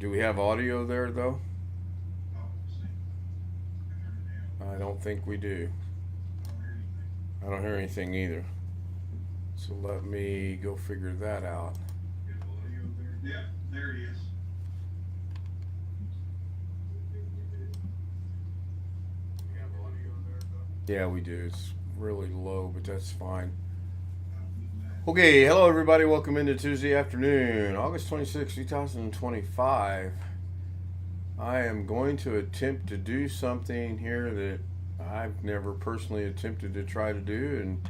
Do we have audio there though? I don't think we do. I don't hear anything either. So let me go figure that out. Yeah, there it is. Yeah, we do. It's really low, but that's fine. Okay, hello everybody. Welcome into Tuesday afternoon, August 26, 2025. I am going to attempt to do something here that I've never personally attempted to try to do. And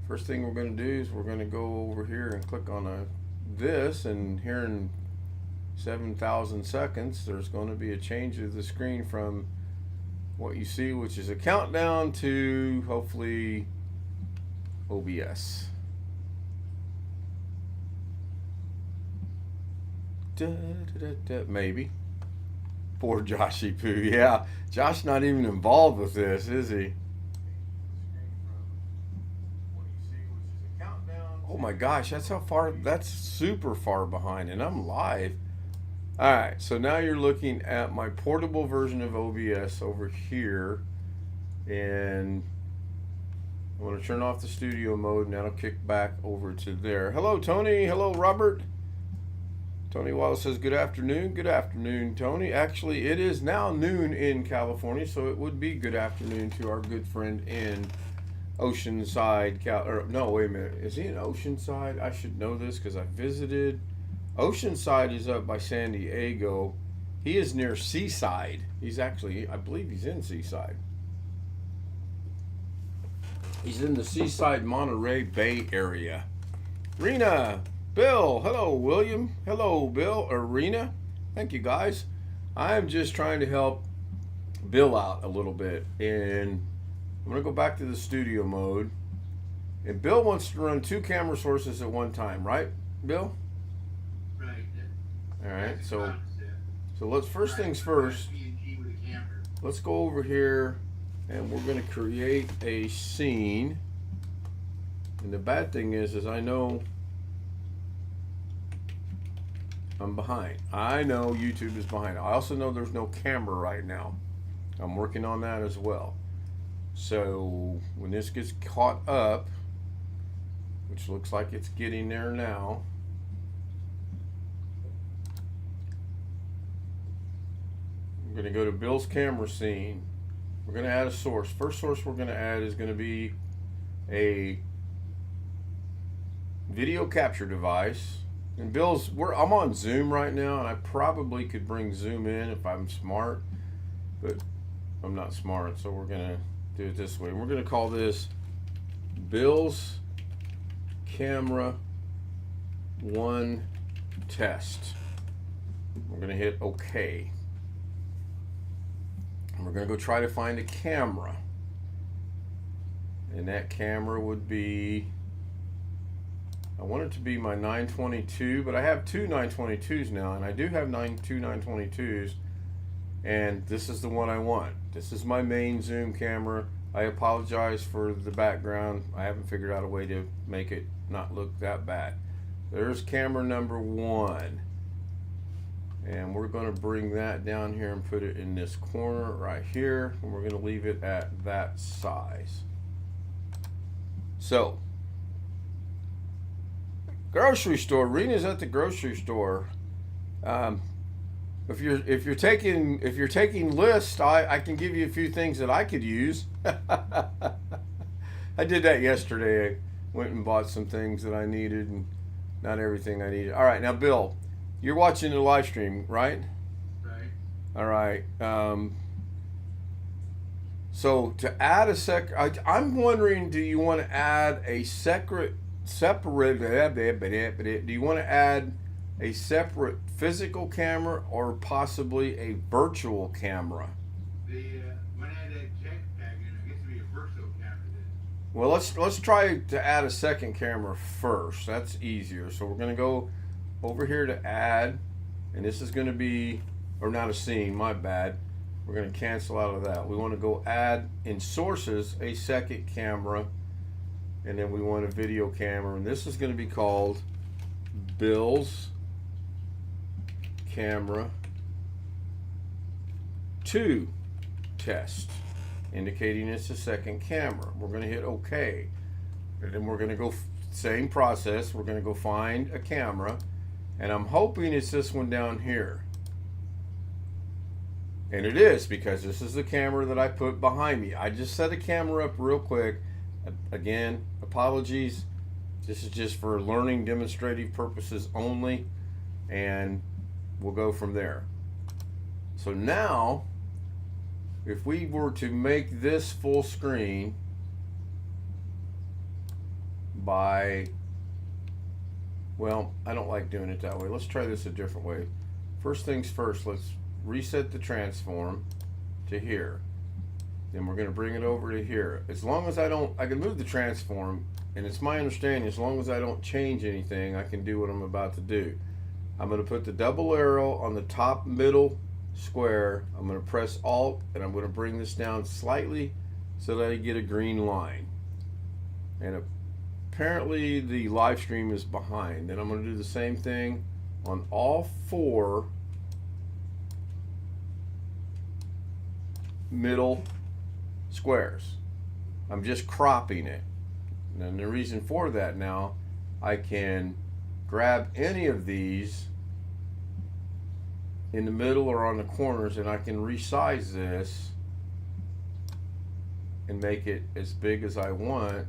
first thing we're going to do is we're going to go over here and click on this, and here in 7,000 seconds there's going to be a change of the screen from what you see, which is a countdown, to hopefully OBS. Maybe. Poor Joshy Poo. Yeah, Josh not even involved with this, is he? Oh my gosh, that's how far, that's super far behind, and I'm live. Alright, so now you're looking at my portable version of OBS over here, and I'm going to turn off the studio mode, and that'll kick back over to there. Hello Tony, hello Robert. Tony Wallace says good afternoon. Good afternoon, Tony. Actually, it is now noon in California, so it would be good afternoon to our good friend in Oceanside, no, wait a minute. Is he in Oceanside? I should know this because I visited. Oceanside is up by San Diego. He is near Seaside. He's actually, I believe he's in Seaside. He's in the Seaside, Monterey Bay area. Rena, Bill, hello, William. Hello, Bill, or Rena. Thank you, guys. I'm just trying to help Bill out a little bit. And I'm going to go back to the studio mode. And Bill wants to run 2 camera sources at one time, right, Bill? Right. All right, so let's, first things first, let's go over here and we're going to create a scene. And the bad thing is I know I'm behind. I know YouTube is behind. I also know there's no camera right now. I'm working on that as well. So when this gets caught up, which looks like it's getting there now, I'm going to go to Bill's camera scene. We're going to add a source. First source we're going to add is going to be a video capture device. And Bill's, I'm on Zoom right now, and I probably could bring Zoom in if I'm smart, but I'm not smart, so we're going to do it this way. We're going to call this Bill's Camera 1 Test. We're going to hit OK. And we're going to go try to find a camera. And that camera would be, I want it to be my 922, but I have 2 922s now, and I do have 2 922s, and this is the one I want. This is my main Zoom camera. I apologize for the background. I haven't figured out a way to make it not look that bad. There's camera number 1. And we're going to bring that down here and put it in this corner right here. And we're going to leave it at that size. So, grocery store. Rena's at the grocery store. If you're taking lists, I can give you a few things that I could use. I did that yesterday. I went and bought some things that I needed, and not everything I needed. All right, now Bill, you're watching the live stream, right? Right. All right. So to add I'm wondering, do you want to add a separate? Do you want to add a separate physical camera or possibly a virtual camera? When I had that jetpack in, I guess it'd be a virtual camera then. Well, let's try to add a second camera first. That's easier. So we're going to go over here to add, and this is going to be, or not a scene, my bad. We're going to cancel out of that. We want to go add in sources a second camera, and then we want a video camera, and this is going to be called Bill's camera 2 test, indicating it's the second camera. We're going to hit OK. And then we're going to go, same process, we're going to go find a camera. And I'm hoping it's this one down here. And it is, because this is the camera that I put behind me. I just set a camera up real quick. Again, apologies. This is just for learning demonstrative purposes only. And we'll go from there. So now, if we were to make this full screen by, well, I don't like doing it that way. Let's try this a different way. First things first, let's reset the transform to here. Then we're going to bring it over to here. As long as I can move the transform, and it's my understanding, as long as I don't change anything, I can do what I'm about to do. I'm going to put the double arrow on the top middle square. I'm going to press Alt, and I'm going to bring this down slightly so that I get a green line. And apparently the live stream is behind. Then I'm going to do the same thing on all 4 middle squares. I'm just cropping it. And the reason for that, now I can grab any of these in the middle or on the corners, and I can resize this and make it as big as I want.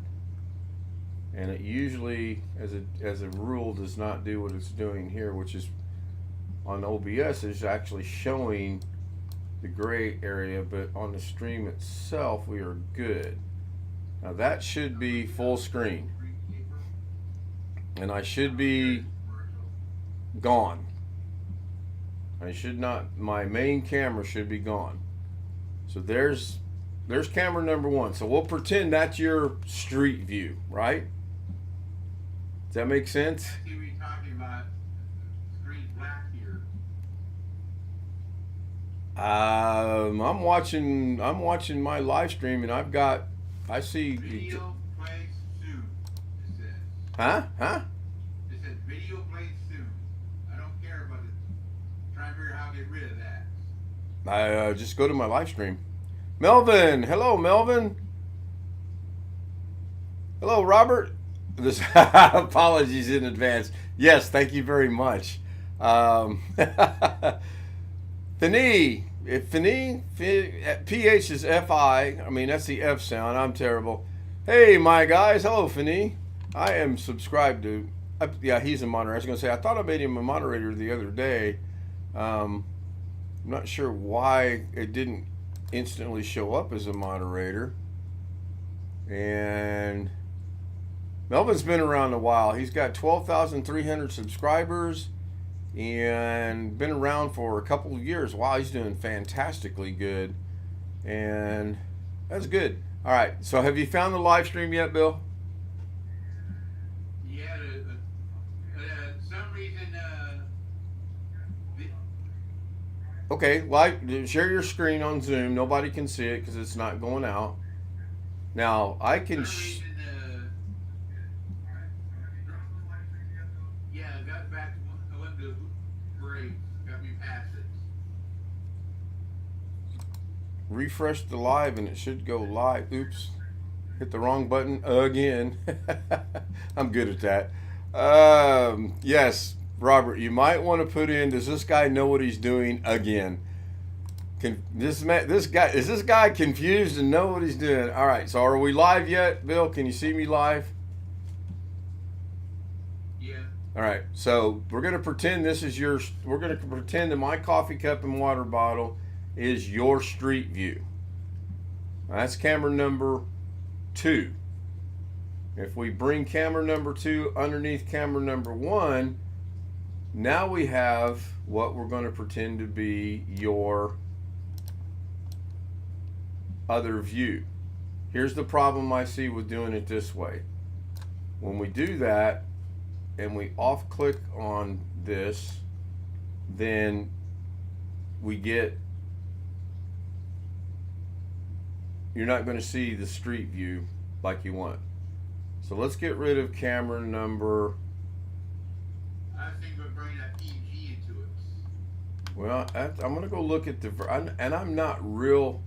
And it usually, as a rule, does not do what it's doing here, which is on OBS is actually showing the gray area, but on the stream itself we are good. Now that should be full screen, and I should be gone. I should not, my main camera should be gone. So there's camera number 1. So we'll pretend that's your street view, right? Does that make sense? I see what you're talking about. The screen's black here. I'm watching my live stream, and I see Video plays soon, it says. Huh? It says video plays soon. I don't care about it. Try and figure out how to get rid of that. I just go to my live stream. Melvin, hello Melvin. Hello Robert. This apologies in advance. Yes, thank you very much. Fini, PH is F-I. I mean, that's the F sound. I'm terrible. Hey, my guys. Hello, Fini. I am subscribed to, yeah, he's a moderator. I was going to say, I thought I made him a moderator the other day. I'm not sure why it didn't instantly show up as a moderator. And Melvin's been around a while. He's got 12,300 subscribers and been around for a couple of years. Wow, he's doing fantastically good. And that's good. All right, so have you found the live stream yet, Bill? Yeah, some reason, Okay, share your screen on Zoom. Nobody can see it because it's not going out. Now, I can... yeah, I got back, I went to break, got me past it. refresh the live and it should go live. Oops, hit the wrong button again. I'm good at that. Yes, Robert, you might want to put in, does this guy know what he's doing again? Is this guy confused and know what he's doing? All right, so are we live yet, Bill? Can you see me live? Yeah. All right, so we're going to pretend this is your, we're going to pretend that my coffee cup and water bottle is your street view. That's camera number 2. If we bring camera number 2 underneath camera number 1, now we have what we're going to pretend to be your other view. Here's the problem I see with doing it this way. When we do that and we off click on this, then we get, you're not going to see the street view like you want. So let's get rid of camera number. I think we're bringing that PG into it. Well, I'm gonna go look at the, and I'm not real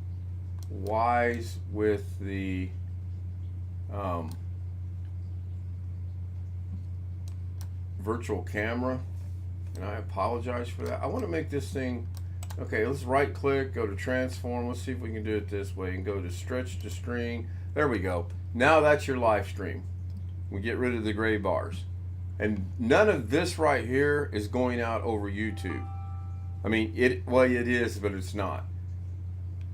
wise with the virtual camera, and I apologize for that. I want to make this thing, okay, let's right click, go to transform. Let's see if we can do it this way and go to stretch to string. There we go. Now that's your live stream. We get rid of the gray bars. And none of this right here is going out over YouTube. I mean, it is, but it's not.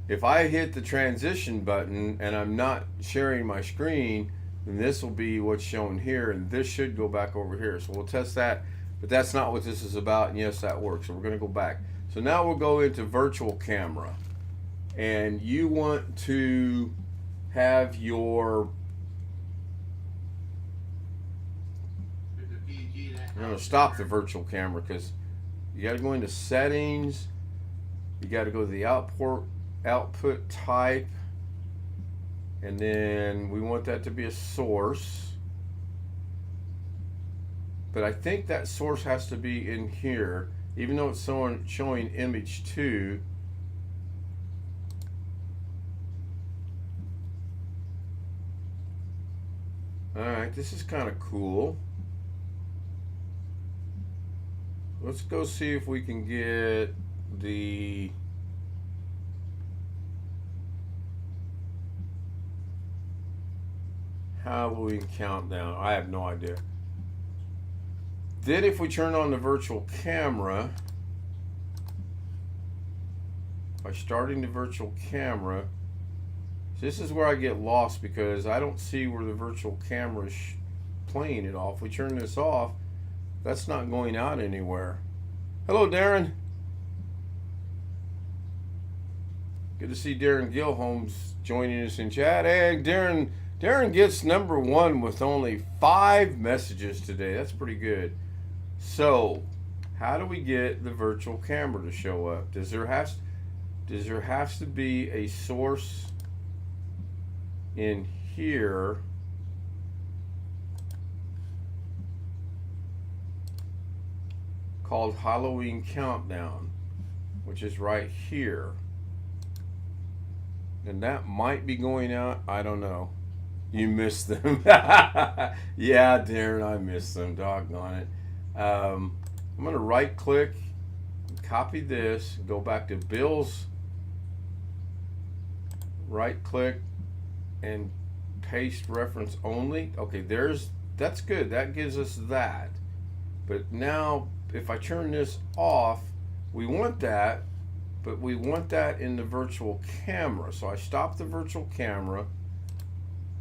If I hit the transition button and I'm not sharing my screen, then this will be what's shown here, and this should go back over here. So we'll test that, but that's not what this is about, and yes, that works. So we're gonna go back. So now we'll go into virtual camera, and you want to have your, I'm gonna stop the virtual camera because you gotta go into settings, you gotta go to the output type, and then we want that to be a source, but I think that source has to be in here, even though it's showing image 2. Alright, this is kind of cool. Let's go see if we can get the Halloween countdown. I have no idea. Then if we turn on the virtual camera, by starting the virtual camera, this is where I get lost because I don't see where the virtual camera is playing it off. If we turn this off, that's not going out anywhere. Hello, Darren. Good to see Darren Gilholmes joining us in chat. Hey, Darren gets number 1 with only 5 messages today. That's pretty good. So, how do we get the virtual camera to show up? Does there have to be a source in here? Called Halloween Countdown, which is right here. And that might be going out. I don't know. You missed them. Yeah, Darren, I missed them. Doggone it. I'm going to right click, copy this, go back to Bill's, right click, and paste reference only. Okay, that's good. That gives us that. But now, if I turn this off, we want that, but we want that in the virtual camera. So I stop the virtual camera,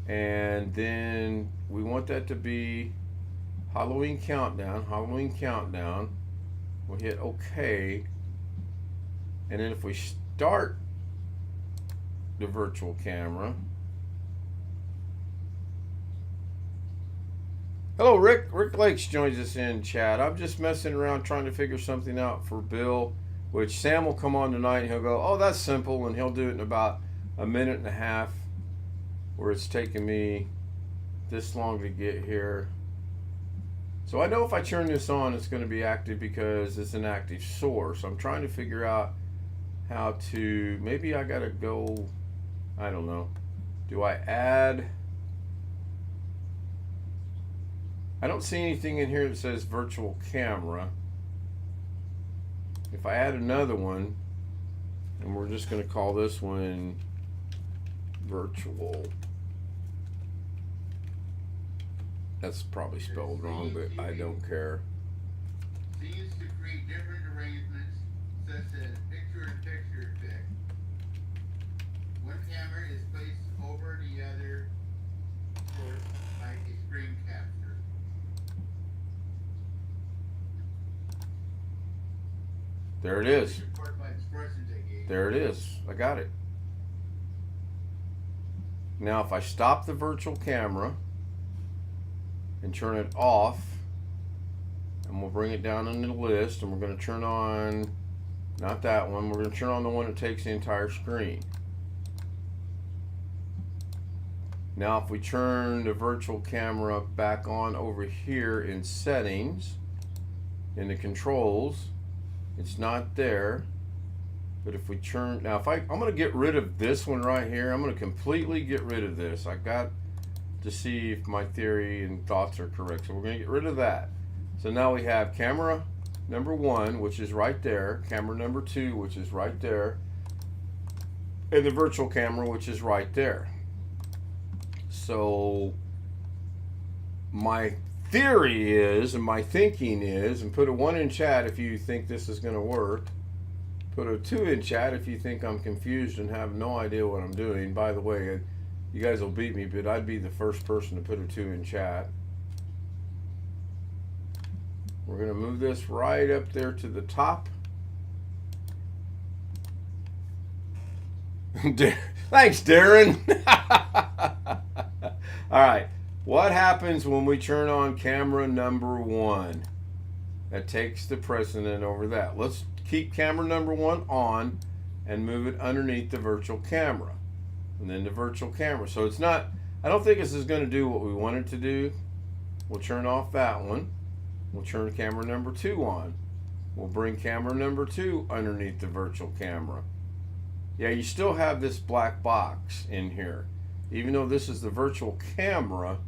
and then we want that to be Halloween Countdown. We'll hit OK. And then if we start the virtual camera. Hello, Rick. Rick Lakes joins us in chat. I'm just messing around trying to figure something out for Bill, which Sam will come on tonight and he'll go, oh, that's simple, and he'll do it in about a minute and a half, where it's taken me this long to get here. So I know if I turn this on, it's going to be active because it's an active source. I'm trying to figure out how to, maybe I got to go, I don't know. Do I add? I don't see anything in here that says virtual camera. If I add another one, and we're just going to call this one virtual. That's probably spelled wrong, but I don't care. Scenes to create different arrangements, such as picture-in-picture effect. One camera is placed over the other, like a screen capture. There it is. There it is. I got it. Now if I stop the virtual camera and turn it off, and we'll bring it down into the list, and we're going to turn on, not that one, we're going to turn on the one that takes the entire screen. Now if we turn the virtual camera back on over here in settings, in the controls, It's not there. But if we turn, now I'm going to get rid of this one right here. I'm going to completely get rid of this. I got to see if my theory and thoughts are correct. So we're going to get rid of that. So now we have camera number 1, which is right there, camera number 2, which is right there, and the virtual camera, which is right there. So my theory is, and my thinking is, and put a 1 in chat if you think this is going to work. Put a 2 in chat if you think I'm confused and have no idea what I'm doing. By the way, you guys will beat me, but I'd be the first person to put a 2 in chat. We're going to move this right up there to the top. Thanks, Darren. All right. What happens when we turn on camera number 1? That takes the precedent over that. Let's keep camera number 1 on and move it underneath the virtual camera. And then the virtual camera. So it's not, I don't think this is going to do what we want it to do. We'll turn off that one. We'll turn camera number 2 on. We'll bring camera number 2 underneath the virtual camera. Yeah, you still have this black box in here. Even though this is the virtual camera,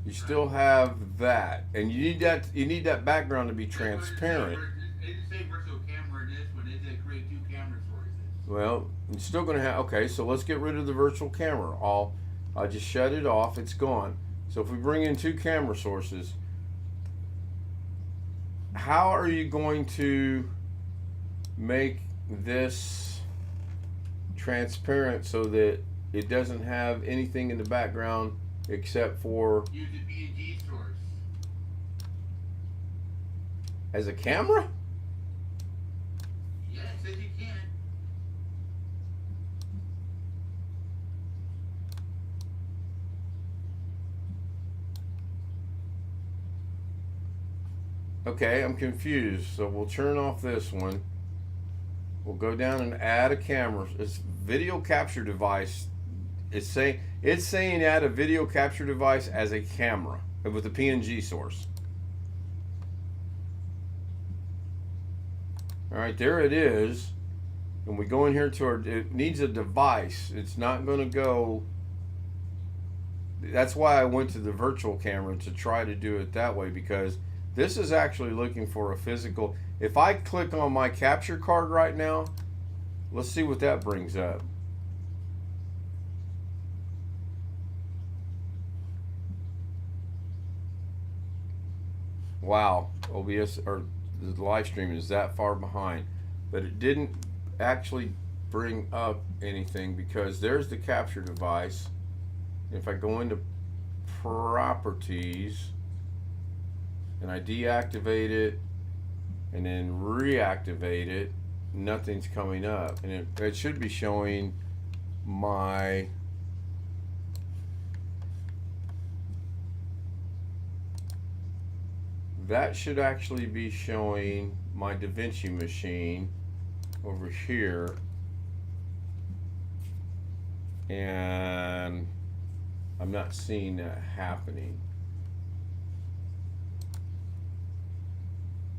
you still have that. And you need that background to be transparent. It didn't say virtual camera in this one. It did create 2 camera sources. Well, you're still going to have, okay, so let's get rid of the virtual camera. I just shut it off, it's gone. So if we bring in 2 camera sources, how are you going to make this transparent so that it doesn't have anything in the background except for use a PNG source as a camera? Yeah, it says you can. Okay, I'm confused. So we'll turn off this one. We'll go down and add a camera. It's video capture device. It's saying add a video capture device as a camera with a PNG source. All right, there it is. And we go in here to our, it needs a device. It's not going to go. That's why I went to the virtual camera to try to do it that way, because this is actually looking for a physical. If I click on my capture card right now, let's see what that brings up. Wow, OBS or the live stream is that far behind, but it didn't actually bring up anything because there's the capture device. If I go into properties and I deactivate it and then reactivate it, nothing's coming up, and it should be showing my that should actually be showing my DaVinci machine over here, and I'm not seeing that happening,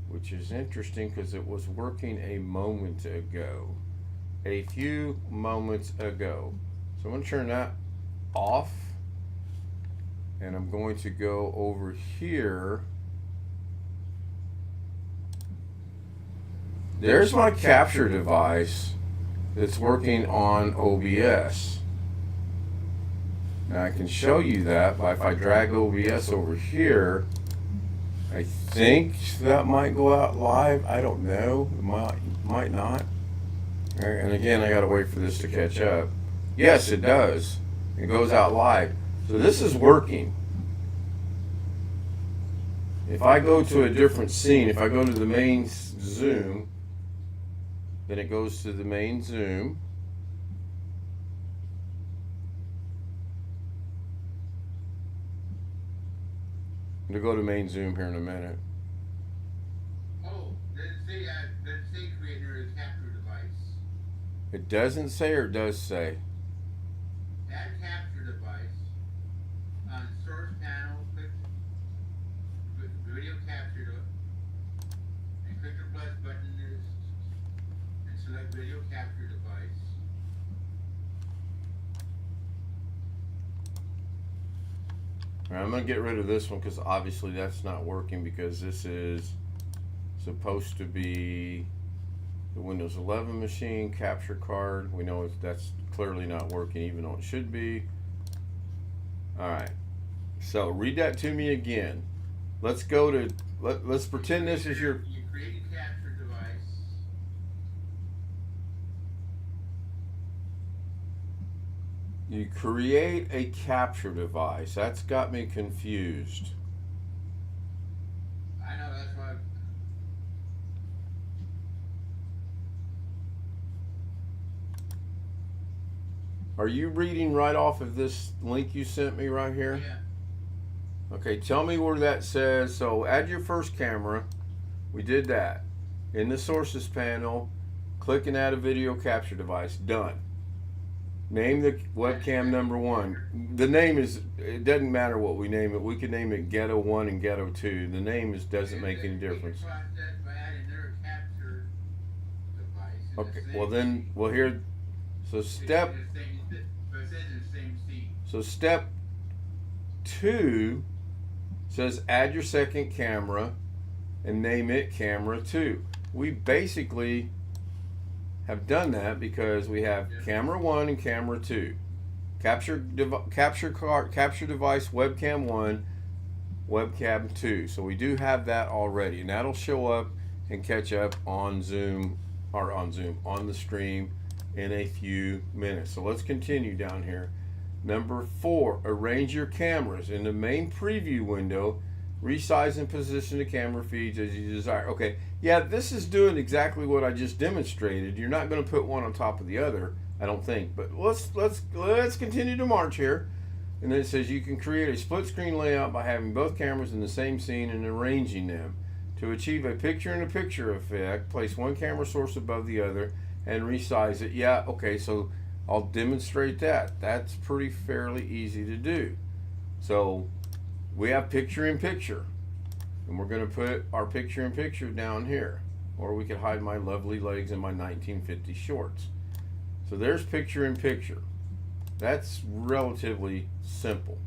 which is interesting because it was working a moment ago, a few moments ago. So I'm going to turn that off, and I'm going to go over here. There's my capture device that's working on OBS. Now I can show you that by if I drag OBS over here, I think that might go out live. I don't know. It might not. All right, and again, I got to wait for this to catch up. Yes, it does. It goes out live. So this is working. If I go to a different scene, if I go to the main zoom, then it goes to the main zoom. We'll go to main zoom here in a minute. Oh, does it say creator as capture device? It doesn't say or does say? Add capture device on source panel, click video a video capture device. All right, I'm going to get rid of this one because obviously that's not working, because this is supposed to be the Windows 11 machine capture card. We know that's clearly not working, even though it should be. All right, so read that to me again. Let's go to, let's pretend this is your... You create a capture device. You create a capture device. That's got me confused. I know, that's why. Are you reading right off of this link you sent me right here? Yeah. Okay, tell me where that says. So add your first camera. We did that. In the sources panel, click and add a video capture device. Done. Name the webcam number 1. The name is, it doesn't matter what we name it. We could name it Ghetto 1 and Ghetto 2. The name doesn't make any difference. Okay, well then, well here, so step 2 says add your second camera and name it camera 2. We basically have done that because we have camera 1 and camera 2. Capture device webcam 1, webcam 2. So we do have that already, and that'll show up and catch up on Zoom, or on the stream in a few minutes. So let's continue down here. Number 4, arrange your cameras. In the main preview window, resize and position the camera feeds as you desire. Okay, yeah, this is doing exactly what I just demonstrated. You're not going to put one on top of the other, I don't think. But let's continue to march here. And then it says you can create a split screen layout by having both cameras in the same scene and arranging them. To achieve a picture-in-a-picture effect, place one camera source above the other and resize it. Yeah, okay, so I'll demonstrate that. That's pretty fairly easy to do. So we have picture-in-picture, and we're going to put our picture-in-picture down here, or we could hide my lovely legs in my 1950 shorts. So there's picture-in-picture. That's relatively simple.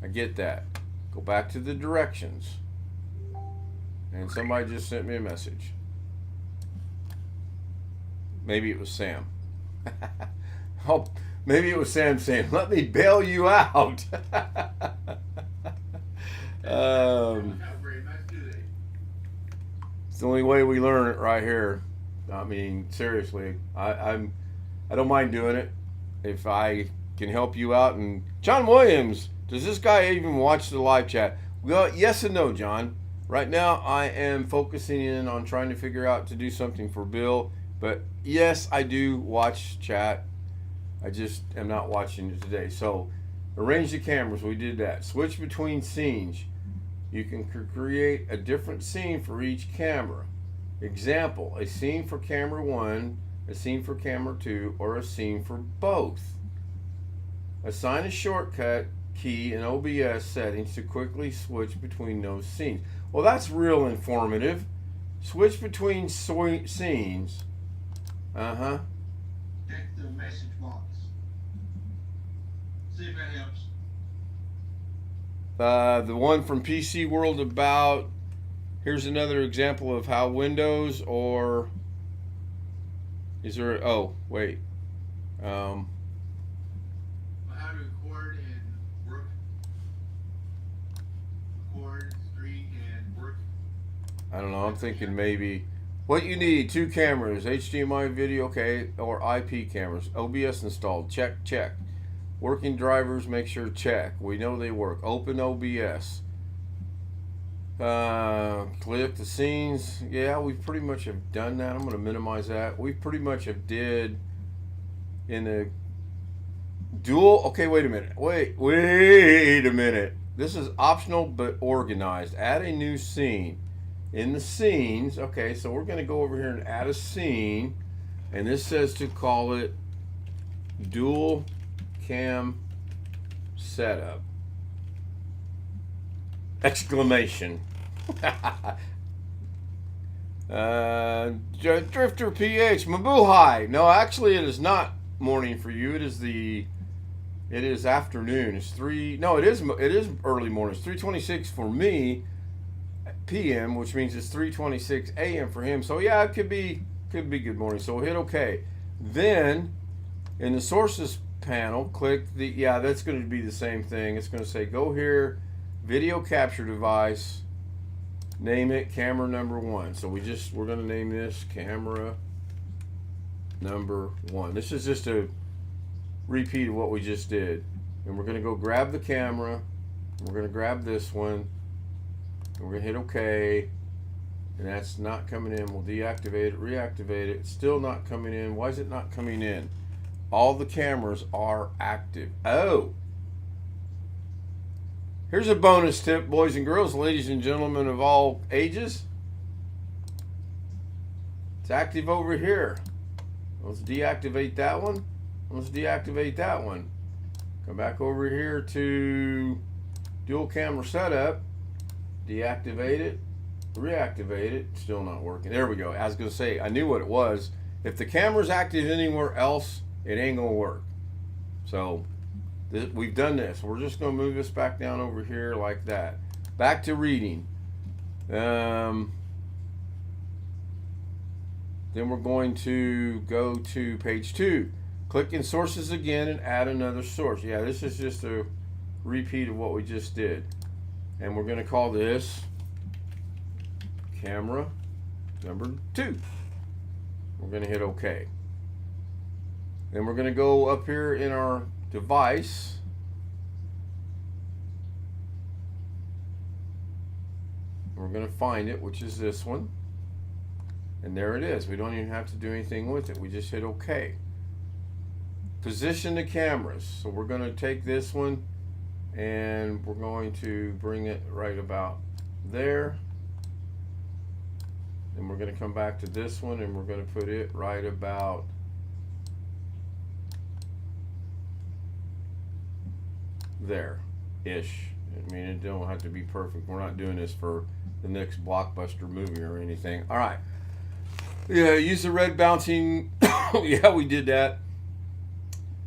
I get that. Go back to the directions. And somebody just sent me a message. Maybe it was Sam. Oh, maybe it was Sam saying, "Let me bail you out." It's the only way we learn it right here. I mean, seriously, I don't mind doing it if I can help you out. And John Williams, does this guy even watch the live chat? Well, yes and no, John. Right now, I am focusing in on trying to figure out to do something for Bill. But yes, I do watch chat. I just am not watching it today. So, arrange the cameras. We did that. Switch between scenes. You can create a different scene for each camera. Example, a scene for camera 1, a scene for camera 2, or a scene for both. Assign a shortcut key in OBS settings to quickly switch between those scenes. Well, that's real informative. Switch between scenes. Check the message box. See if that helps. The one from PC World about, here's another example of how Windows, or is there, oh, wait. How to record and work. Record, stream, and work. I don't know, I'm thinking maybe what you need: 2 cameras, HDMI video, okay, or IP cameras. OBS installed, check, check. Working drivers, make sure, check. We know they work. Open OBS. Click the scenes. Yeah, we pretty much have done that. I'm going to minimize that. We pretty much have did in the dual. Okay, wait a minute. Wait a minute. This is optional but organized. Add a new scene. In the scenes, okay, so we're going to go over here and add a scene, and this says to call it dual cam setup. Exclamation. Drifter PH, Mabuhay. No, actually, it is not morning for you. It is afternoon. It's 3. No, it is early morning. It's 3:26 for me, p.m., which means it's 3:26 a.m. for him. So yeah, it could be good morning. So we'll hit OK. Then in the sources panel, click the that's going to be the same thing. It's going to say go here, video capture device. Name it camera number 1. So we're going to name this camera number 1. This is just a repeat of what we just did. And we're going to go grab the camera. We're going to grab this one. And we're going to hit OK. And that's not coming in. We'll deactivate it, reactivate it. It's still not coming in. Why is it not coming in? All the cameras are active. Oh. Here's a bonus tip, boys and girls, ladies and gentlemen of all ages. It's active over here. Let's deactivate that one. Let's deactivate that one. Come back over here to dual camera setup. Deactivate it. Reactivate it. Still not working. There we go. I was going to say, I knew what it was. If the camera's active anywhere else, it ain't going to work. So we've done this. We're just going to move this back down over here like that. Back to reading. Then we're going to go to page 2. Click in sources again and add another source. Yeah, this is just a repeat of what we just did. And we're going to call this camera number 2. We're going to hit OK. Then we're going to go up here in our device. We're going to find it, which is this one. And there it is. We don't even have to do anything with it. We just hit OK. Position the cameras. So we're going to take this one and we're going to bring it right about there. And we're going to come back to this one and we're going to put it right about there-ish. I mean, it don't have to be perfect. We're not doing this for the next blockbuster movie or anything. All right. Yeah, use the red bouncing. Yeah, we did that.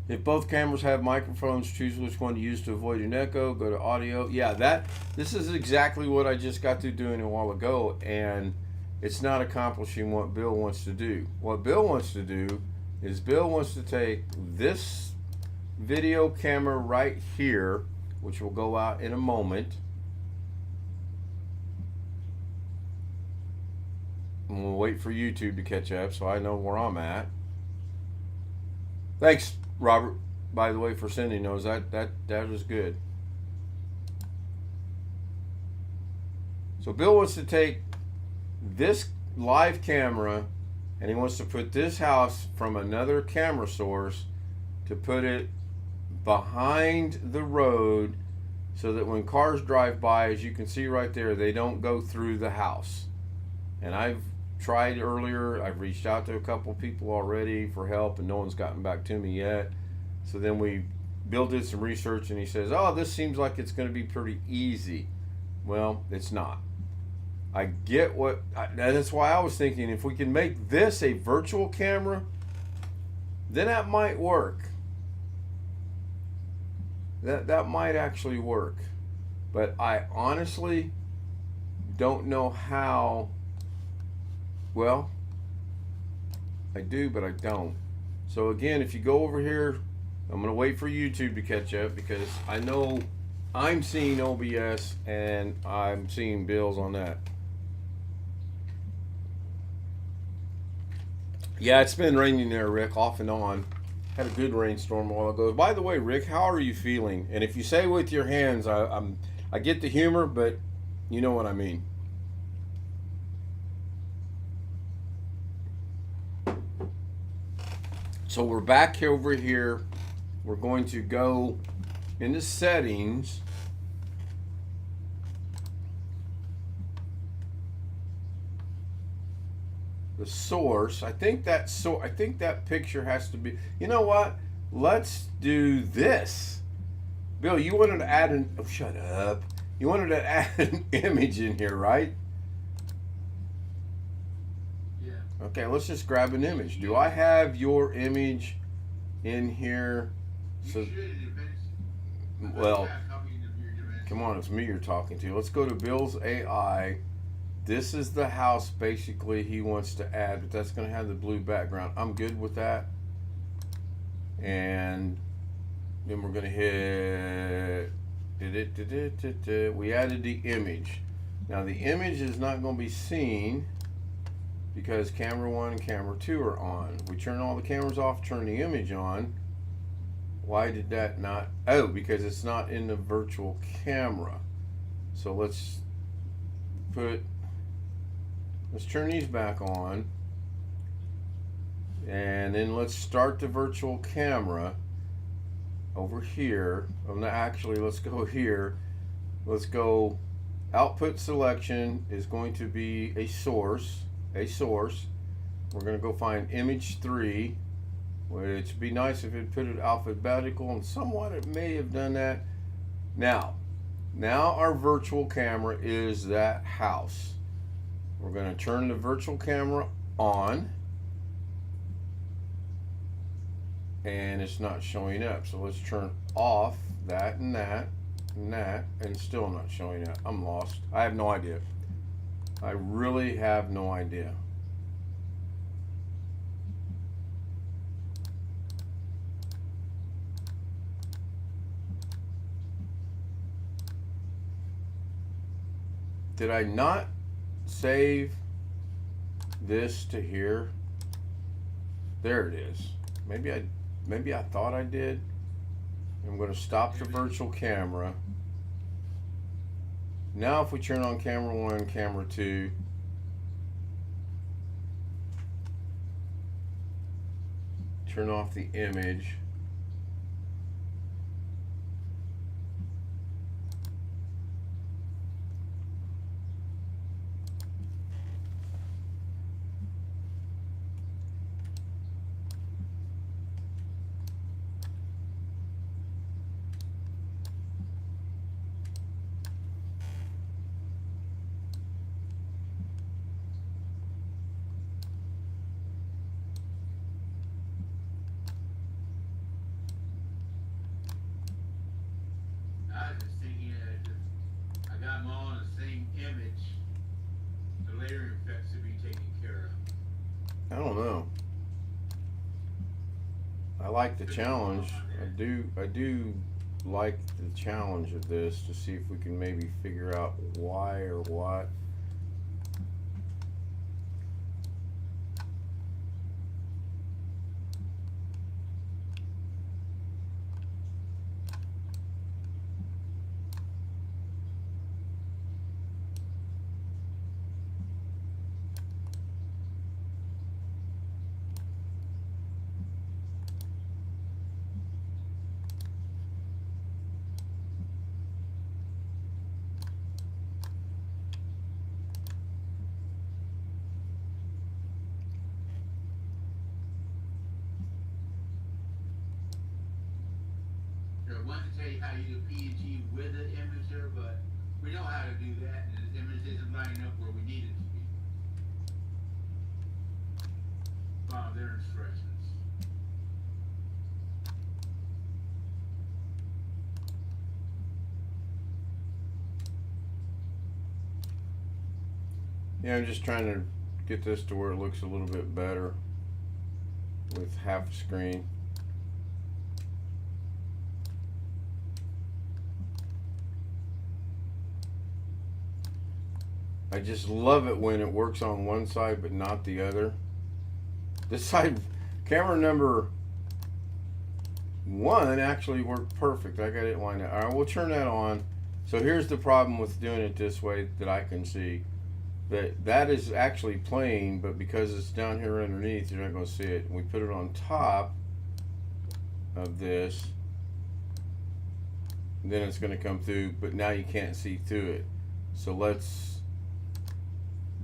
If both cameras have microphones, choose which one to use to avoid an echo. Go to audio. Yeah, this is exactly what I just got through doing a while ago, and it's not accomplishing what Bill wants to do. What Bill wants to do is Bill wants to take this video camera right here, which will go out in a moment. And we'll wait for YouTube to catch up so I know where I'm at. Thanks, Robert, by the way, for sending those. That was good. So Bill wants to take this live camera and he wants to put this house from another camera source to put it behind the road so that when cars drive by, as you can see right there, they don't go through the house. And I've tried earlier. I've reached out to a couple people already for help and no one's gotten back to me yet. So then Bill did some research and he says, oh, this seems like it's going to be pretty easy. Well, it's not. I get and that's why I was thinking if we can make this a virtual camera, then that might work. That might actually work. But I honestly don't know how. Well, I do, but I don't. So again, if you go over here, I'm going to wait for YouTube to catch up because I know I'm seeing OBS and I'm seeing Bill's on that. Yeah, it's been raining there, Rick, off and on. Had a good rainstorm a while ago. By the way, Rick, how are you feeling? And if you say with your hands, I get the humor, but you know what I mean. So we're back over here. We're going to go into settings. The source. I think that picture has to be. You know what? Let's do this. Bill, you wanted to add an. Oh, shut up. You wanted to add an image in here, right? Okay, let's just grab an image. Do I have your image in here? You So, should, it depends. well, Yeah, copies of your dimensions. come on, it's me you're talking to. Let's go to Bill's AI. This is the house basically he wants to add, but that's going to have the blue background. I'm good with that. And then we're going to hit. We added the image. Now the image is not going to be seen because camera 1 and camera 2 are on. We turn all the cameras off, turn the image on. Why did that not? Oh, because it's not in the virtual camera. So let's turn these back on. And then let's start the virtual camera over here. Actually, let's go here. Let's go. Output selection is going to be a source. We're going to go find image 3, which would be nice if it put it alphabetical, and somewhat it may have done that. Now our virtual camera is that house. We're going to turn the virtual camera on, and it's not showing up. So let's turn off that and that and that, and still not showing up. I'm lost. I have no idea. I really have no idea. Did I not save this to here? There it is. Maybe I thought I did. I'm going to stop the virtual camera. Now if we turn on camera 1, camera 2, turn off the image. I was just thinking, I got them all in the same image. The layering effects should be taken care of. I don't know. I like the challenge. I do like the challenge of this to see if we can maybe figure out why or what. I wanted to tell you how you do PNG with an image there, but we know how to do that, and the image isn't lining up where we need it to be. Follow their instructions. Yeah, I'm just trying to get this to where it looks a little bit better with half screen. I just love it when it works on one side but not the other. This side, camera number 1 actually worked perfect. I got it lined up. All right, we'll turn that on. So here's the problem with doing it this way that I can see. That is actually playing, but because it's down here underneath, you're not going to see it. We put it on top of this, then it's going to come through, but now you can't see through it. So let's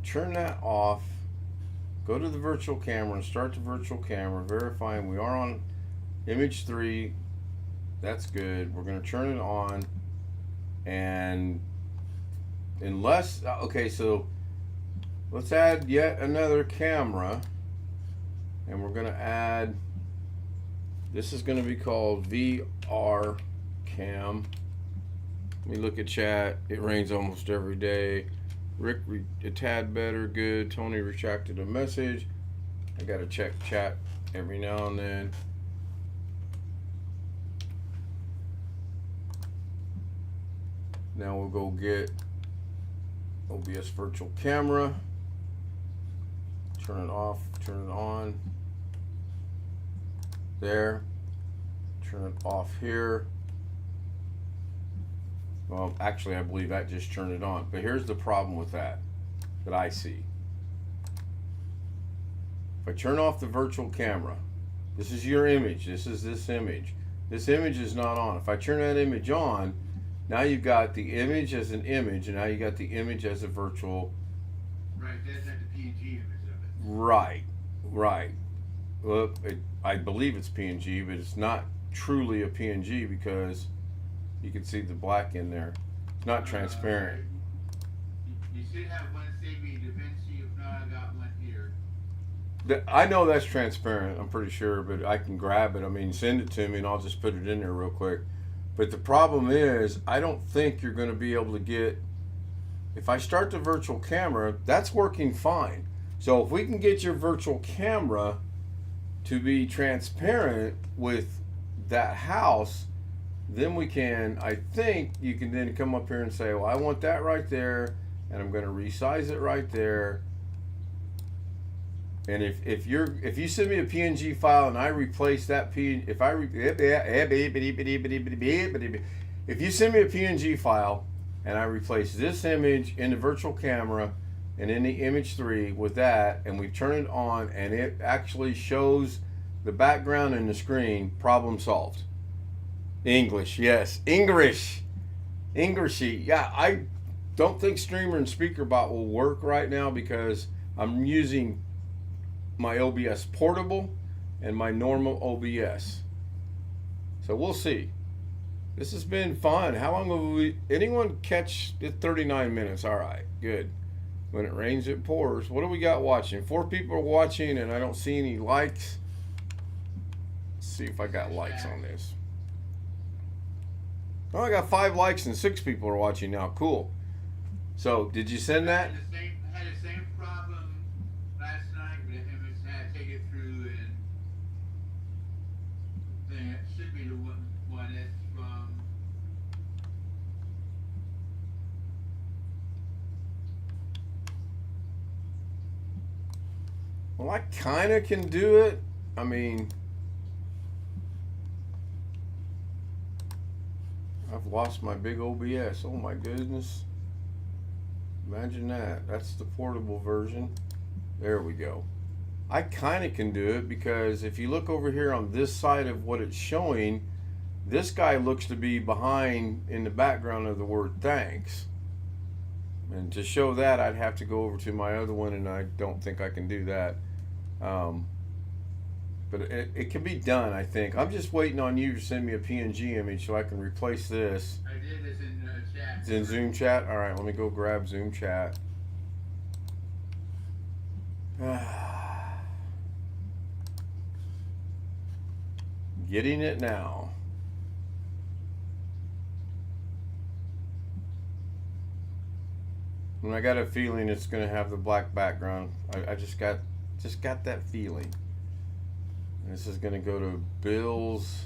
turn that off, go to the virtual camera and start the virtual camera, verifying we are on image 3. That's good. We're going to turn it on, and unless, okay, so let's add yet another camera, and we're going to add, this is going to be called VR cam. Let me look at chat. It rains almost every day. Rick, a tad better, good. Tony retracted a message. I got to check chat every now and then. Now we'll go get OBS virtual camera. Turn it off, turn it on. There. Turn it off here. Well, actually, I believe that just turned it on. But here's the problem with that I see. If I turn off the virtual camera, this is your image. This is this image. This image is not on. If I turn that image on, now you've got the image as an image, and now you got the image as a virtual. Right, that's not the PNG image of it. Right, right. Well, I believe it's PNG, but it's not truly a PNG because you can see the black in there. It's not transparent. You should have one saving DaVinci. If not, I got one here. I know that's transparent, I'm pretty sure, but I can grab it. I mean, send it to me and I'll just put it in there real quick. But the problem is, I don't think you're going to be able to get, if I start the virtual camera, that's working fine. So if we can get your virtual camera to be transparent with that house, then we can, I think you can then come up here and say, well, I want that right there, and I'm going to resize it right there. And if you send me a PNG file and I replace that PNG, if you send me a PNG file and I replace this image in the virtual camera and in the image 3 with that, and we turn it on and it actually shows the background and the screen, problem solved. English, yes, English, Englishy. Yeah, I don't think Streamer and SpeakerBot will work right now because I'm using my OBS portable and my normal OBS. So we'll see. This has been fun. How long will we, anyone catch it? 39 minutes. All right, good. When it rains, it pours. What do we got watching? 4 people are watching and I don't see any likes. Let's see if I got likes on this. Oh, I got 5 likes and 6 people are watching now. Cool. So, did you send that? I had the same problem last night, but I had to take it through and thing. It should be the one that's from. Well, I kind of can do it. I mean, I've lost my big OBS. Oh my goodness. Imagine that. That's the portable version. There we go. I kind of can do it because if you look over here on this side of what it's showing, this guy looks to be behind in the background of the word thanks. And to show that, I'd have to go over to my other one, and I don't think I can do that. But it can be done, I think. I'm just waiting on you to send me a PNG image so I can replace this. I did this in chat. It's in Zoom chat? All right, let me go grab Zoom chat. Getting it now. And I got a feeling it's going to have the black background. I just got that feeling. This is going to go to Bill's.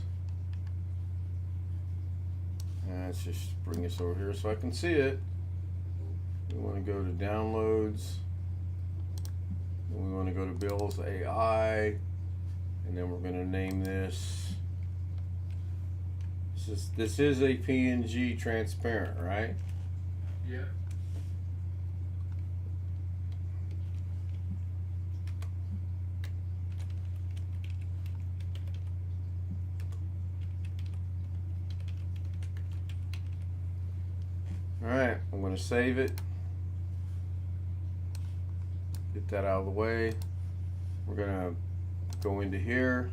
Let's just bring this over here so I can see it. We want to go to downloads. And we want to go to Bill's AI. And then we're going to name this. This is a PNG transparent, right? Yep. Alright, I'm going to save it. Get that out of the way. We're going to go into here.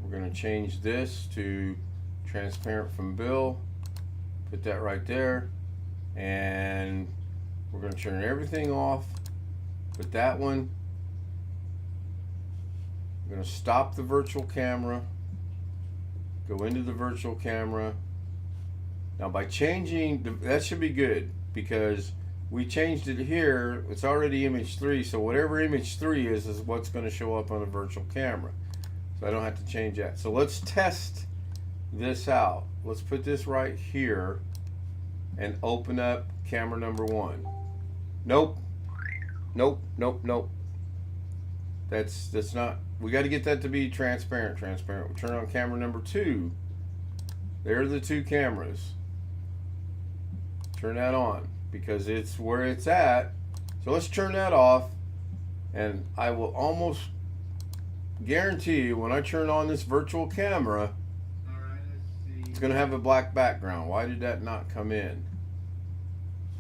We're going to change this to transparent from Bill. Put that right there. And we're going to turn everything off But that one, I'm going to stop the virtual camera, go into the virtual camera. Now by changing, that should be good because we changed it here. It's already image 3, so whatever image 3 is what's going to show up on the virtual camera. So I don't have to change that. So let's test this out. Let's put this right here and open up camera number 1. Nope. Nope, nope, nope. That's not, we got to get that to be transparent. We turn on camera number 2. There are the 2 cameras. Turn that on because it's where it's at. So let's turn that off, and I will almost guarantee you when I turn on this virtual camera, Alright, let's see. it's going to have a black background. Why did that not come in?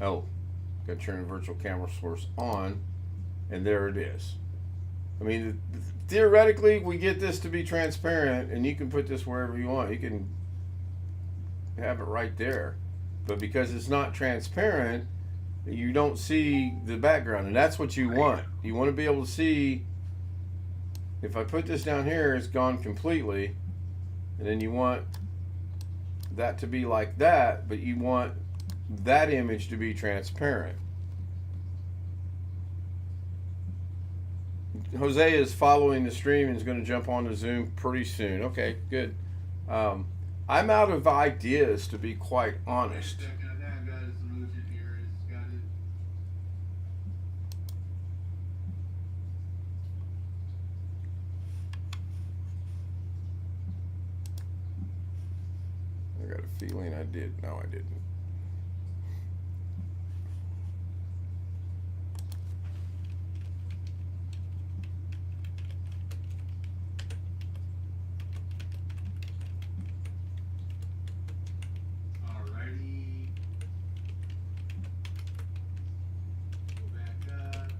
Oh, got to turn the virtual camera source on, and there it is. I mean, theoretically, we get this to be transparent, and you can put this wherever you want. You can have it right there. But because it's not transparent, you don't see the background, and that's what you want. You want to be able to see. If I put this down here, it's gone completely, and then you want that to be like that, but you want that image to be transparent. Jose is following the stream and is going to jump on the Zoom pretty soon. Okay, good. I'm out of ideas, to be quite honest. Wait a second, I got a solution here. It's got it. I got a feeling I did. No, I didn't. Alrighty. Go back up.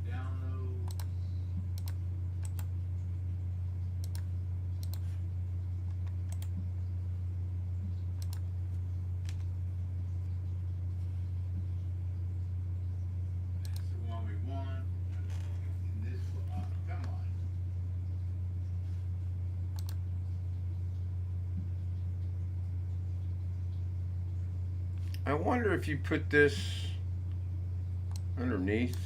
Downloads. That's the one we want. And this one, come on. I wonder if you put this underneath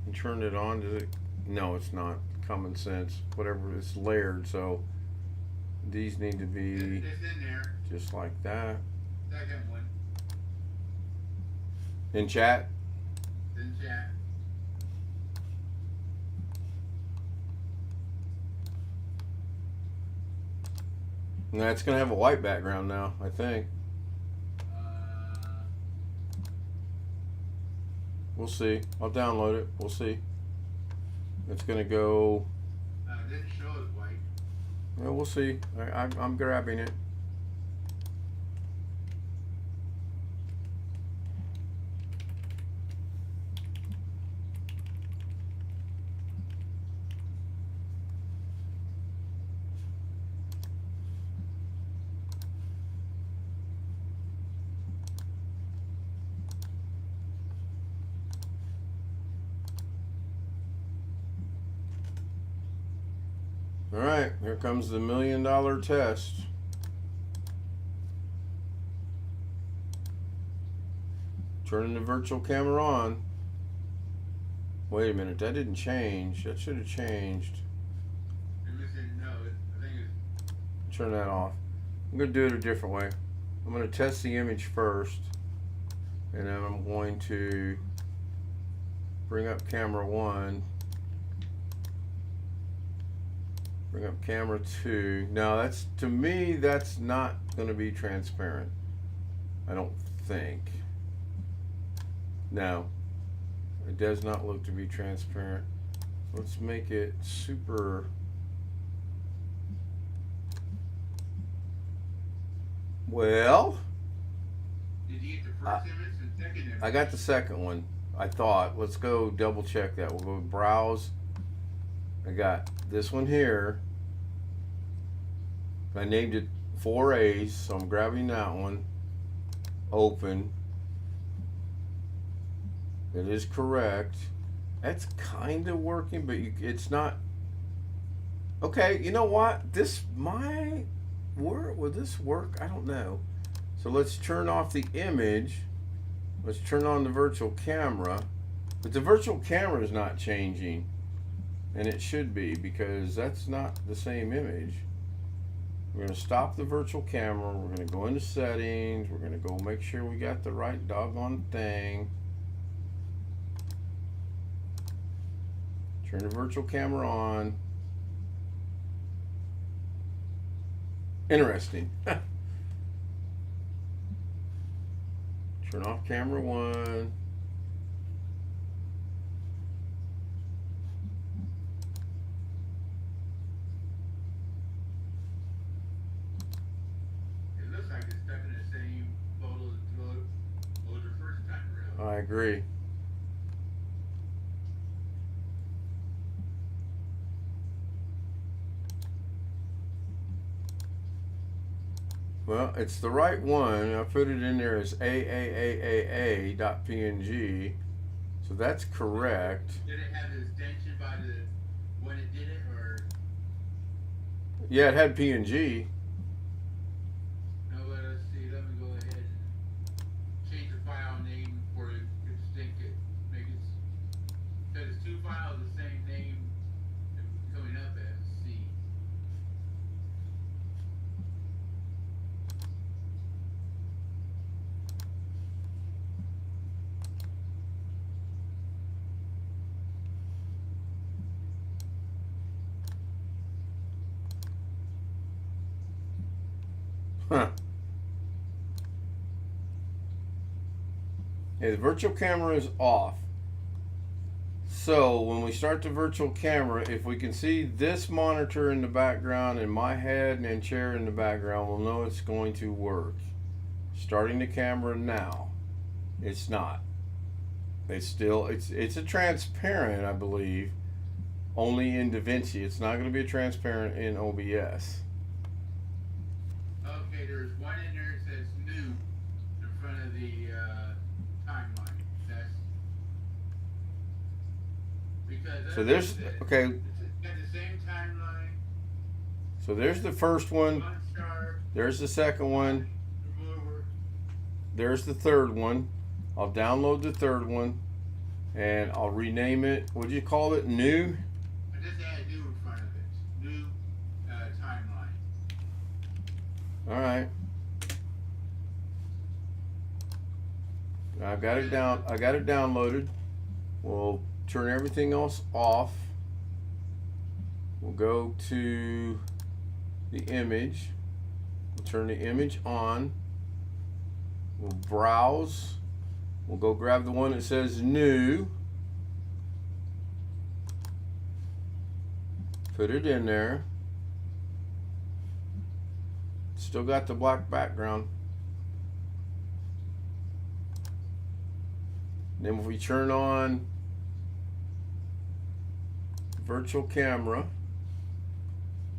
and turn it on. Does it? No, it's not. Common sense. Whatever, it's layered, so these need to be It's in there. just like that. Second one. In chat. It's in chat. And that's gonna have a white background now, I think. We'll see. I'll download it. We'll see. It's gonna go. It didn't show as white. Well, we'll see. I'm grabbing it. All right, here comes the $1 million test. Turning the virtual camera on. Wait a minute, that didn't change. That should have changed. You're missing, no, I think it's. Turn that off. I'm going to do it a different way. I'm going to test the image first, and then I'm going to bring up camera 1. Bring up camera 2. Now that's, to me, that's not going to be transparent. I don't think. No, it does not look to be transparent. Let's make it super. Well, Did you get the first image and second image? I got the second one. I thought. Let's go double check that. We'll go browse. I got this one here. I named it 4A's, so I'm grabbing that one. open. It is correct. That's kind of working, but it's not. Okay, you know what? This might work. Will this work? I don't know. So let's turn off the image. Let's turn on the virtual camera. But the virtual camera is not changing. And it should be, because that's not the same image. We're going to stop the virtual camera. We're going to go into settings. We're going to go make sure we got the right doggone thing. Turn the virtual camera on. Interesting. Turn off camera 1. It looks like it's stuck in the same photo that loaded the first time around. I agree. Well, it's the right one. I put it in there as AAAAA.png. So that's correct. Did it have the extension by the when it did it, or Yeah, it had PNG. no? Let's see. Let me go ahead and change the file name for it to sync it. Make it because it's two files the same name coming up as C. Huh. Yeah, the virtual camera is off. So when we start the virtual camera, if we can see this monitor in the background and my head and chair in the background, we'll know it's going to work. Starting the camera now. It's not. It's still, it's a transparent, I believe, only in DaVinci. It's not going to be a transparent in OBS. Okay, there's one in there that says new in front of the timeline. That's because So there's, okay, it's got the same timeline. so there's the first one. One star. There's the second one. Remover. There's the third one. I'll download the third one and I'll rename it. What'd you call it? New? I just add new in front of it. New timeline. All right. I've got it down. I got it downloaded. We'll turn everything else off. We'll go to the image. We'll turn the image on. We'll browse. We'll go grab the one that says new. Put it in there. Still got the black background. Then if we turn on virtual camera,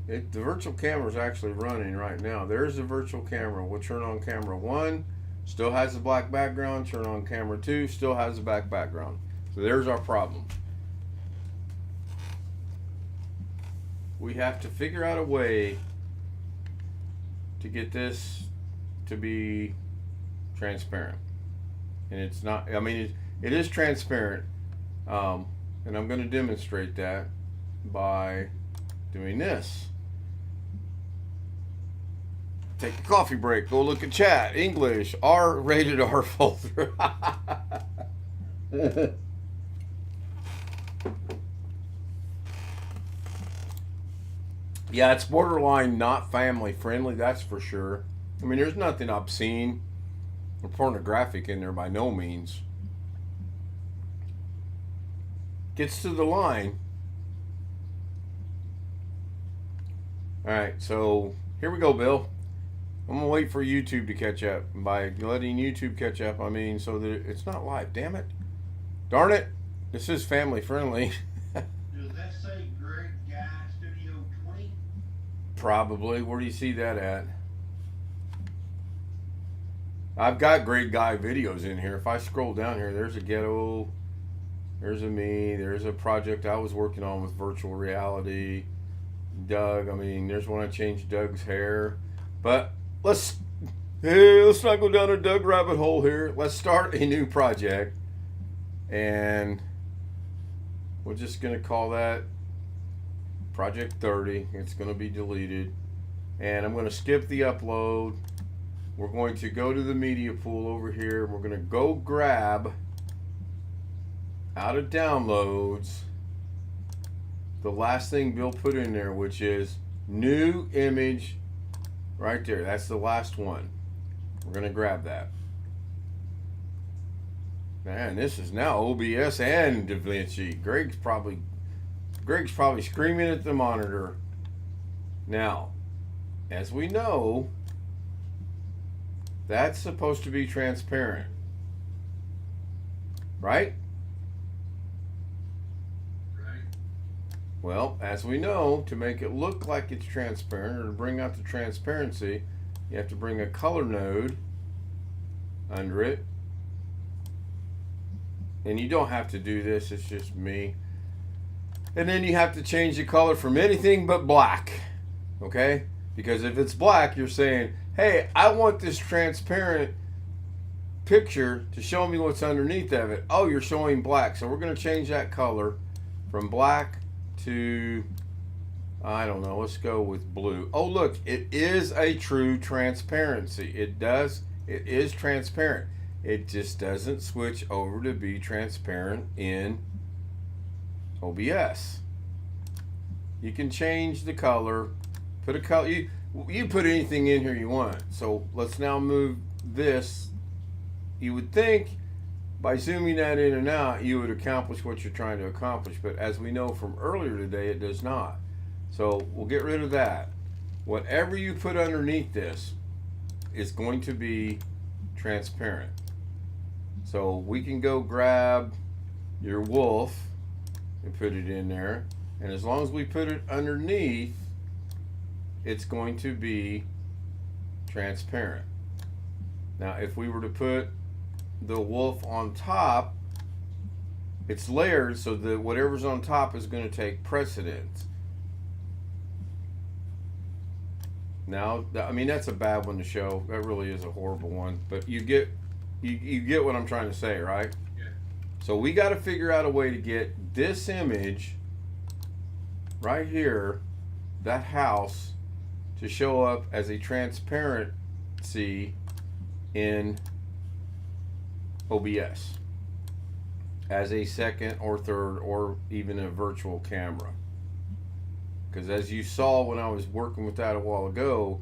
the virtual camera is actually running right now. There's the virtual camera. We'll turn on camera 1, still has the black background. Turn on camera 2, still has the black background. So there's our problem. We have to figure out a way to get this to be transparent. And it's not, I mean, it is transparent. And I'm going to demonstrate that by doing this. Take a coffee break, go look at chat. English, rated R folder. Yeah, it's borderline not family friendly, that's for sure. I mean, there's nothing obscene or pornographic in there by no means. Gets to the line. Alright, so here we go, Bill. I'm going to wait for YouTube to catch up. And by letting YouTube catch up, I mean so that it's not live. Damn it. Darn it. This is family friendly. Does that say Greg Guy Studio 20? Probably. Where do you see that at? I've got great guy videos in here. If I scroll down here, there's a ghetto, there's a me, there's a project I was working on with virtual reality. Doug, I mean, there's when I changed Doug's hair. But let's not go down a Doug rabbit hole here. Let's start a new project. And we're just going to call that Project 30. It's going to be deleted. And I'm going to skip the upload. We're going to go to the media pool over here. We're going to go grab out of downloads the last thing Bill put in there, which is new image right there. That's the last one. We're going to grab that. Man, this is now OBS and DaVinci. Greg's probably screaming at the monitor. Now, as we know, that's supposed to be transparent. Right? Well, as we know, to make it look like it's transparent, or to bring out the transparency, you have to bring a color node under it. And you don't have to do this, it's just me. And then you have to change the color from anything but black. Okay? Because if it's black, you're saying, hey, I want this transparent picture to show me what's underneath of it. Oh, you're showing black. So we're going to change that color from black to, I don't know, let's go with blue. Oh, look, it is a true transparency. It is transparent. It just doesn't switch over to be transparent in OBS. You can change the color, put a color, you put anything in here you want. So let's now move this. You would think by zooming that in and out, you would accomplish what you're trying to accomplish. But as we know from earlier today, it does not. So we'll get rid of that. Whatever you put underneath this is going to be transparent. So we can go grab your wolf and put it in there. And as long as we put it underneath, it's going to be transparent. Now, if we were to put the wolf on top, it's layered so that whatever's on top is going to take precedence. Now, I mean, that's a bad one to show. That really is a horrible one. But you get what I'm trying to say, right? Yeah. So we got to figure out a way to get this image right here, that house, to show up as a transparency in OBS as a second or third or even a virtual camera. Because as you saw when I was working with that a while ago,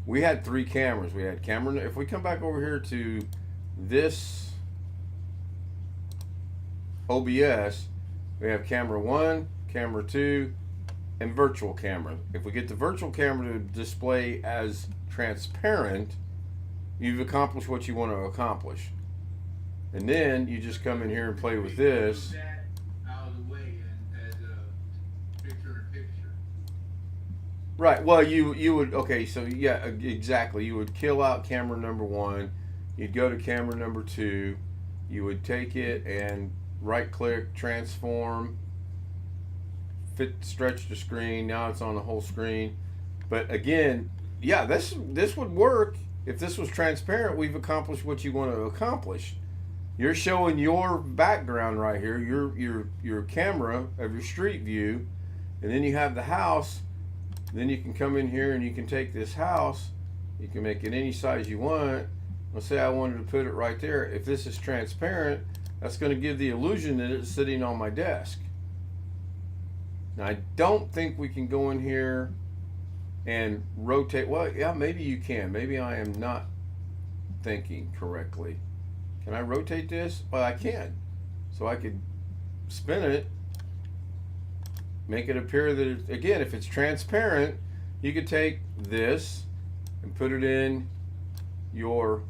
we had 3 cameras. We had camera, if we come back over here to this OBS, we have camera 1, camera 2, and virtual camera. If we get the virtual camera to display as transparent, you've accomplished what you want to accomplish. And then you just come in here and play with this. Move that out of the way and as a picture-in-picture. Right. Well, you would, okay, so yeah, exactly. You would kill out camera number 1. You'd go to camera number 2. You would take it and right-click, transform, stretch the screen. Now it's on the whole screen. But again, yeah, this would work. If this was transparent, we've accomplished what you want to accomplish. You're showing your background right here, your camera of your street view, and then you have the house. Then you can come in here and you can take this house, you can make it any size you want. Let's say I wanted to put it right there. If this is transparent, that's going to give the illusion that it's sitting on my desk. Now, I don't think we can go in here and rotate. Well, yeah, maybe you can. Maybe I am not thinking correctly. Can I rotate this? Well, I can. So I could spin it, make it appear that it's, again, if it's transparent, you could take this and put it in your,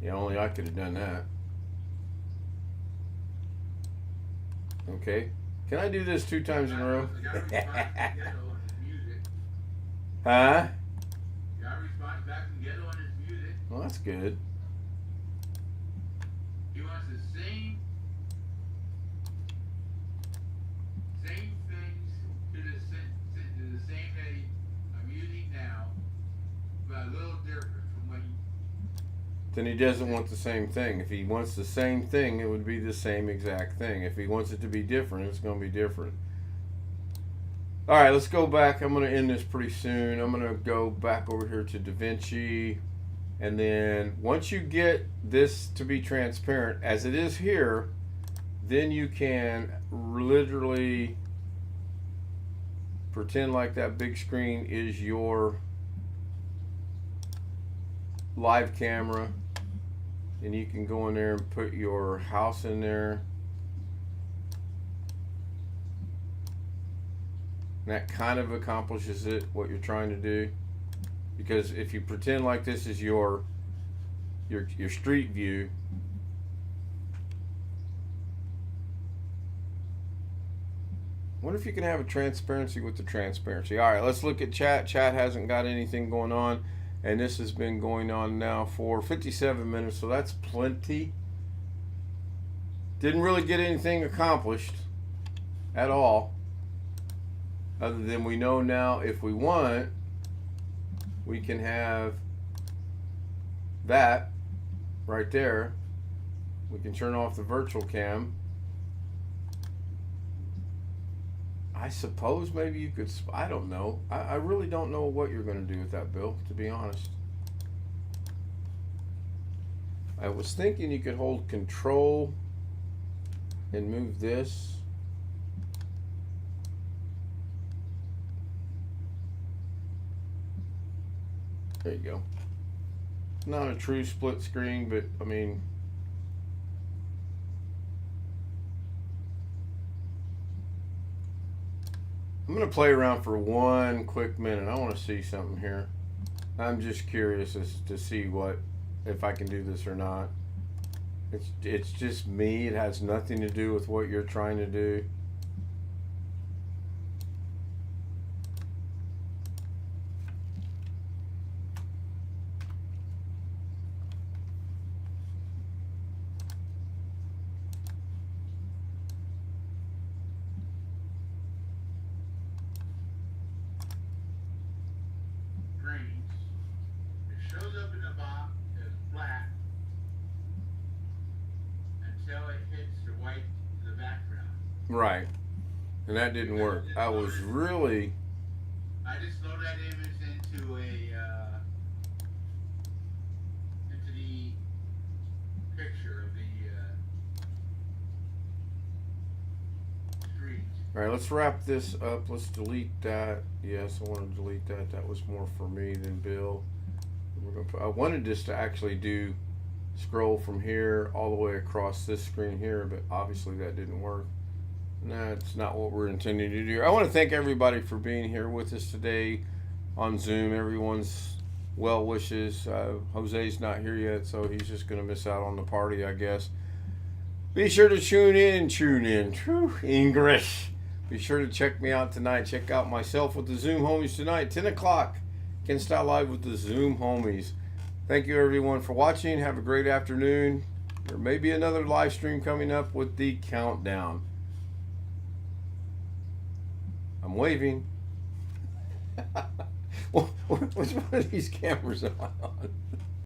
yeah, only I could have done that. Okay. Can I do this 2 times in a row? Huh? Got a response back from Ghetto on his music. Well, that's good. He wants the same things to the same that I'm using now, but a little different from what he. Then he doesn't want the same thing. If he wants the same thing, it would be the same exact thing. If he wants it to be different, it's going to be different. All right, let's go back. I'm going to end this pretty soon. I'm going to go back over here to DaVinci. And then once you get this to be transparent, as it is here, then you can literally pretend like that big screen is your live camera. And you can go in there and put your house in there. And that kind of accomplishes it, what you're trying to do. Because if you pretend like this is your street view, I wonder if you can have a transparency with the transparency. All right, let's look at chat. Chat hasn't got anything going on. And this has been going on now for 57 minutes, so that's plenty. Didn't really get anything accomplished at all. Other than we know now if we want, we can have that right there. We can turn off the virtual cam. I suppose maybe you could, I don't know. I really don't know what you're going to do with that, Bill, to be honest. I was thinking you could hold control and move this. There you go. Not a true split screen, but I mean, I'm going to play around for one quick minute. I want to see something here. I'm just curious as to see if I can do this or not. It's just me. It has nothing to do with what you're trying to do. Right, and that didn't work. I was really. I just load that image into the picture of the street. All right, let's wrap this up. Let's delete that. Yes, I want to delete that. That was more for me than Bill. I wanted this to actually scroll from here all the way across this screen here, but obviously that didn't work. That's not what we're intending to do. I want to thank everybody for being here with us today on Zoom. Everyone's well wishes. Jose's not here yet, so he's just going to miss out on the party, I guess. Be sure to tune in. Whew, English. Be sure to check me out tonight. Check out myself with the Zoom homies tonight, 10 o'clock. Ken Style Live with the Zoom homies. Thank you, everyone, for watching. Have a great afternoon. There may be another live stream coming up with the countdown. I'm waving. Which one of these cameras am I on?